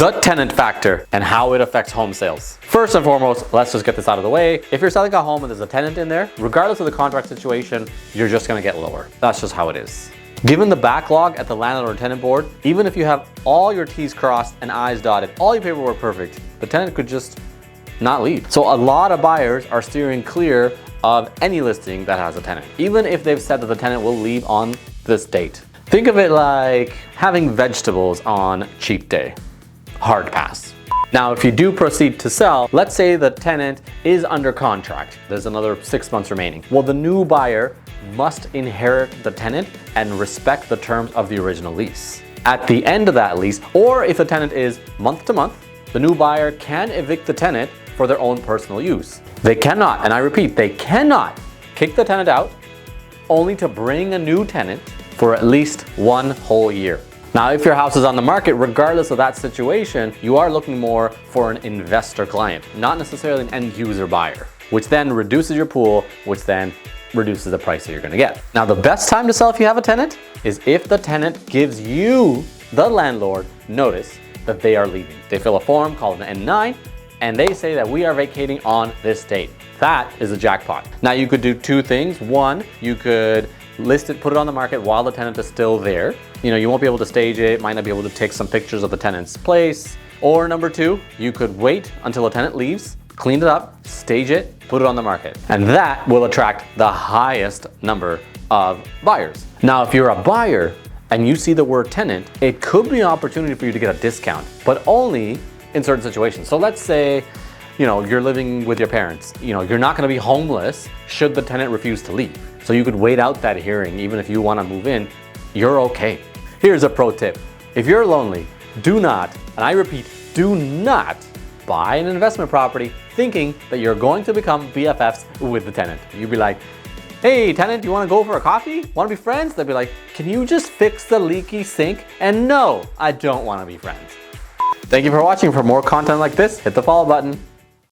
The tenant factor and how it affects home sales. First and foremost, let's just get this out of the way. If you're selling a home and there's a tenant in there, regardless of the contract situation, you're just gonna get lower. That's just how it is. Given the backlog at the landlord or tenant board, even if you have all your T's crossed and I's dotted, all your paperwork perfect, the tenant could just not leave. So a lot of buyers are steering clear of any listing that has a tenant, even if they've said that the tenant will leave on this date. Think of it like having vegetables on cheap day. Hard pass. Now, if you do proceed to sell, let's say the tenant is under contract. There's another 6 months remaining. Well, the new buyer must inherit the tenant and respect the terms of the original lease. At the end of that lease, or if the tenant is month to month, the new buyer can evict the tenant for their own personal use. They cannot, and I repeat, they cannot kick the tenant out only to bring a new tenant for at least 1 whole year. Now, if your house is on the market, regardless of that situation, you are looking more for an investor client, not necessarily an end user buyer, which then reduces your pool, which then reduces the price that you're gonna get. Now, the best time to sell if you have a tenant is if the tenant gives you, the landlord, notice that they are leaving. They fill a form called an N9, and they say that we are vacating on this date. That is a jackpot. Now, you could do 2 things. One, you could list it, put it on the market while the tenant is still there. You know, you won't be able to stage it, might not be able to take some pictures of the tenant's place. Or number 2, you could wait until a tenant leaves, clean it up, stage it, put it on the market. And that will attract the highest number of buyers. Now, if you're a buyer and you see the word tenant, it could be an opportunity for you to get a discount, but only in certain situations. So let's say, you know, you're living with your parents. You know, you're not gonna be homeless should the tenant refuse to leave. So you could wait out that hearing. Even if you wanna move in, you're okay. Here's a pro tip. If you're lonely, do not, and I repeat, do not buy an investment property thinking that you're going to become BFFs with the tenant. You'd be like, hey tenant, you wanna go for a coffee? Wanna be friends? They'd be like, can you just fix the leaky sink? And no, I don't wanna be friends. Thank you for watching. For more content like this, hit the follow button.